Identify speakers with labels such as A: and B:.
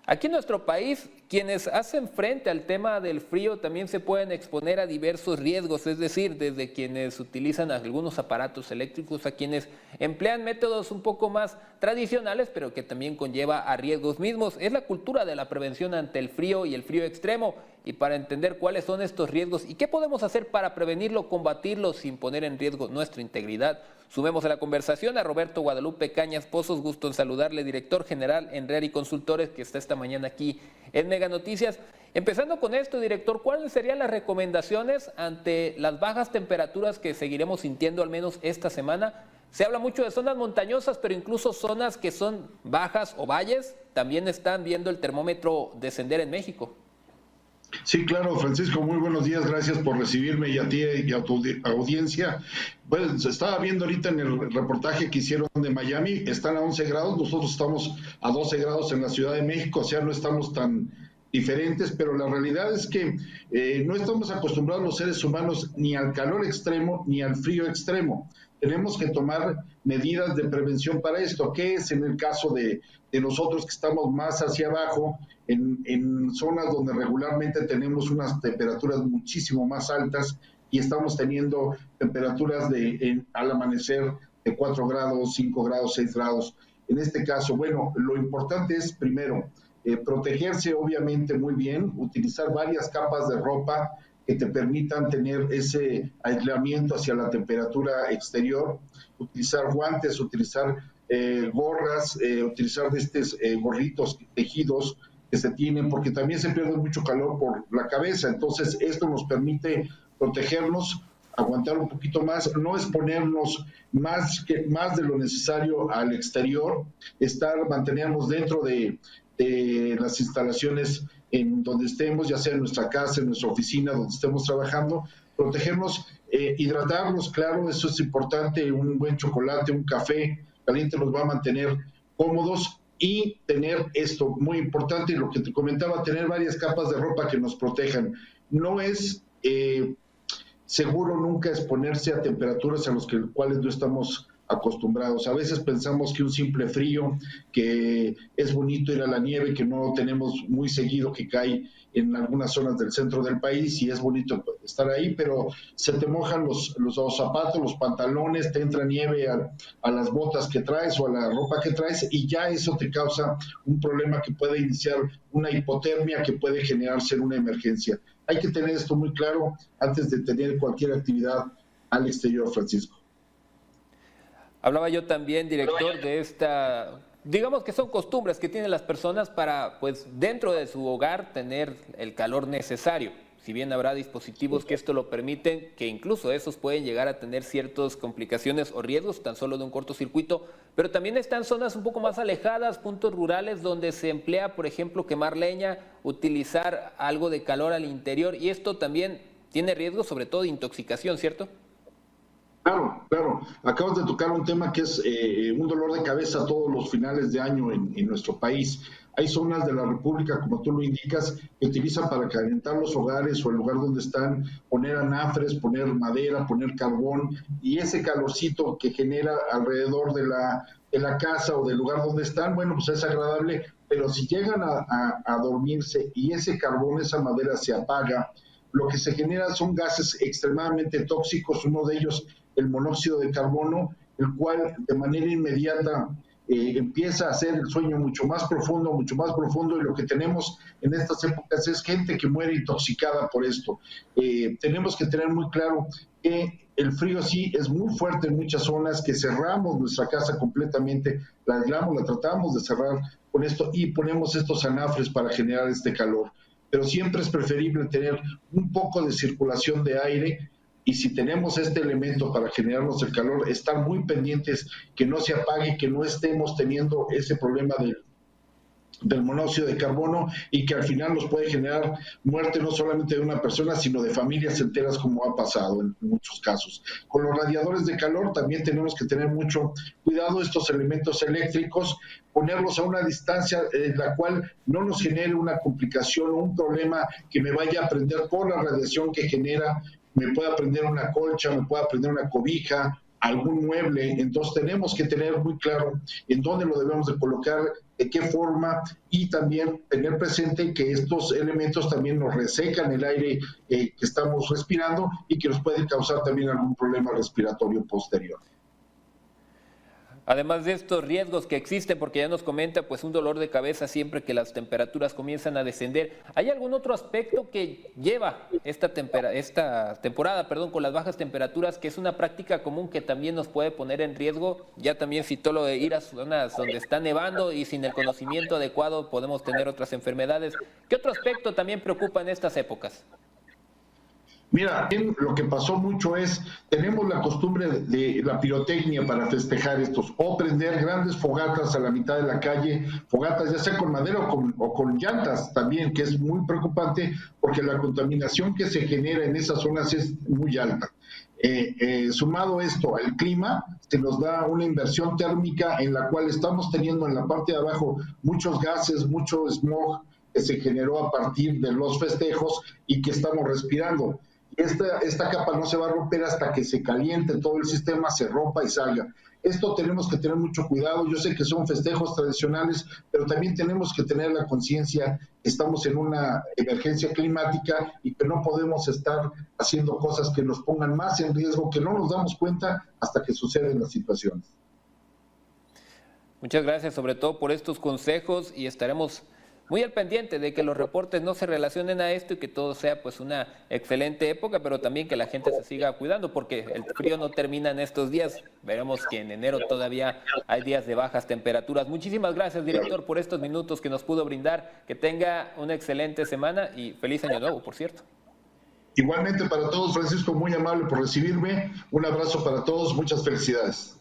A: Aquí en nuestro país, quienes hacen frente al tema del frío también se pueden exponer a diversos riesgos, es decir, desde quienes utilizan algunos aparatos eléctricos a quienes emplean métodos un poco más tradicionales, pero que también conlleva a riesgos mismos. Es la cultura de la prevención ante el frío y el frío extremo. Y para entender cuáles son estos riesgos y qué podemos hacer para prevenirlo, combatirlo sin poner en riesgo nuestra integridad, sumemos a la conversación a Roberto Guadalupe Cañas Pozos. Gusto en saludarle, director general en Reari Consultores, que está esta mañana aquí en Mega Noticias. Empezando con esto, director, ¿cuáles serían las recomendaciones ante las bajas temperaturas que seguiremos sintiendo al menos esta semana? Se habla mucho de zonas montañosas, pero incluso zonas que son bajas o valles también están viendo el termómetro descender en México.
B: Sí, claro, Francisco, muy buenos días, gracias por recibirme y a ti y a tu audiencia. Pues estaba viendo ahorita en el reportaje que hicieron de Miami, están a 11 grados, nosotros estamos a 12 grados en la Ciudad de México, o sea, no estamos tan diferentes, pero la realidad es que no estamos acostumbrados los seres humanos ni al calor extremo ni al frío extremo. Tenemos que tomar medidas de prevención para esto, que es en el caso de nosotros que estamos más hacia abajo, en zonas donde regularmente tenemos unas temperaturas muchísimo más altas y estamos teniendo temperaturas al amanecer de 4 grados, 5 grados, 6 grados. En este caso, bueno, lo importante es primero protegerse obviamente muy bien, utilizar varias capas de ropa que te permitan tener ese aislamiento hacia la temperatura exterior, utilizar guantes, utilizar gorras, utilizar estos gorritos tejidos que se tienen, porque también se pierde mucho calor por la cabeza, entonces esto nos permite protegernos, aguantar un poquito más, no exponernos más de lo necesario al exterior, mantenernos dentro de las instalaciones en donde estemos, ya sea en nuestra casa, en nuestra oficina, donde estemos trabajando, protegernos, hidratarnos, claro, eso es importante, un buen chocolate, un café caliente nos va a mantener cómodos, y tener esto muy importante, y lo que te comentaba, tener varias capas de ropa que nos protejan. No es seguro nunca exponerse a temperaturas a las cuales no estamos acostumbrados. A veces pensamos que un simple frío, que es bonito ir a la nieve, que no tenemos muy seguido, que cae en algunas zonas del centro del país y es bonito estar ahí, pero se te mojan los zapatos, los pantalones, te entra nieve a las botas que traes o a la ropa que traes y ya eso te causa un problema que puede iniciar una hipotermia que puede generarse en una emergencia. Hay que tener esto muy claro antes de tener cualquier actividad al exterior, Francisco.
A: Hablaba yo también, director, de esta, digamos que son costumbres que tienen las personas para, pues, dentro de su hogar tener el calor necesario. Si bien habrá dispositivos que esto lo permiten, que incluso esos pueden llegar a tener ciertas complicaciones o riesgos tan solo de un cortocircuito, pero también están zonas un poco más alejadas, puntos rurales donde se emplea, por ejemplo, quemar leña, utilizar algo de calor al interior, y esto también tiene riesgos, sobre todo de intoxicación, ¿cierto?
B: Claro, claro. Acabas de tocar un tema que es un dolor de cabeza todos los finales de año en nuestro país. Hay zonas de la República, como tú lo indicas, que utilizan para calentar los hogares o el lugar donde están, poner anafres, poner madera, poner carbón, y ese calorcito que genera alrededor de la casa o del lugar donde están, bueno, pues es agradable, pero si llegan a dormirse y ese carbón, esa madera se apaga, lo que se genera son gases extremadamente tóxicos, uno de ellos el monóxido de carbono, el cual de manera inmediata empieza a hacer el sueño mucho más profundo, y lo que tenemos en estas épocas es gente que muere intoxicada por esto. Tenemos que tener muy claro que el frío sí es muy fuerte en muchas zonas, que cerramos nuestra casa completamente, la aislamos, la tratamos de cerrar con esto y ponemos estos anafres para generar este calor. Pero siempre es preferible tener un poco de circulación de aire, y si tenemos este elemento para generarnos el calor, estar muy pendientes que no se apague, que no estemos teniendo ese problema del monóxido de carbono y que al final nos puede generar muerte no solamente de una persona, sino de familias enteras, como ha pasado en muchos casos. Con los radiadores de calor también tenemos que tener mucho cuidado, estos elementos eléctricos, ponerlos a una distancia en la cual no nos genere una complicación o un problema que me vaya a prender por la radiación que genera. Me pueda prender una colcha, me pueda prender una cobija, algún mueble. Entonces tenemos que tener muy claro en dónde lo debemos de colocar, de qué forma, y también tener presente que estos elementos también nos resecan el aire que estamos respirando y que nos puede causar también algún problema respiratorio posterior.
A: Además de estos riesgos que existen, porque ya nos comenta, pues un dolor de cabeza siempre que las temperaturas comienzan a descender. ¿Hay algún otro aspecto que lleva esta temporada, con las bajas temperaturas, que es una práctica común que también nos puede poner en riesgo? Ya también citó lo de ir a zonas donde está nevando y sin el conocimiento adecuado podemos tener otras enfermedades. ¿Qué otro aspecto también preocupa en estas épocas?
B: Mira, lo que pasó mucho es, tenemos la costumbre de la pirotecnia para festejar estos, o prender grandes fogatas a la mitad de la calle, fogatas ya sea con madera o con llantas también, que es muy preocupante porque la contaminación que se genera en esas zonas es muy alta. Sumado esto al clima, se nos da una inversión térmica en la cual estamos teniendo en la parte de abajo muchos gases, mucho smog que se generó a partir de los festejos y que estamos respirando. Esta capa no se va a romper hasta que se caliente todo el sistema, se rompa y salga. Esto tenemos que tener mucho cuidado. Yo sé que son festejos tradicionales, pero también tenemos que tener la conciencia que estamos en una emergencia climática y que no podemos estar haciendo cosas que nos pongan más en riesgo, que no nos damos cuenta hasta que suceden las situaciones.
A: Muchas gracias, sobre todo por estos consejos, y estaremos muy al pendiente de que los reportes no se relacionen a esto y que todo sea pues una excelente época, pero también que la gente se siga cuidando, porque el frío no termina en estos días. Veremos que en enero todavía hay días de bajas temperaturas. Muchísimas gracias, director, por estos minutos que nos pudo brindar. Que tenga una excelente semana y feliz año nuevo, por cierto.
B: Igualmente para todos, Francisco, muy amable por recibirme. Un abrazo para todos, muchas felicidades.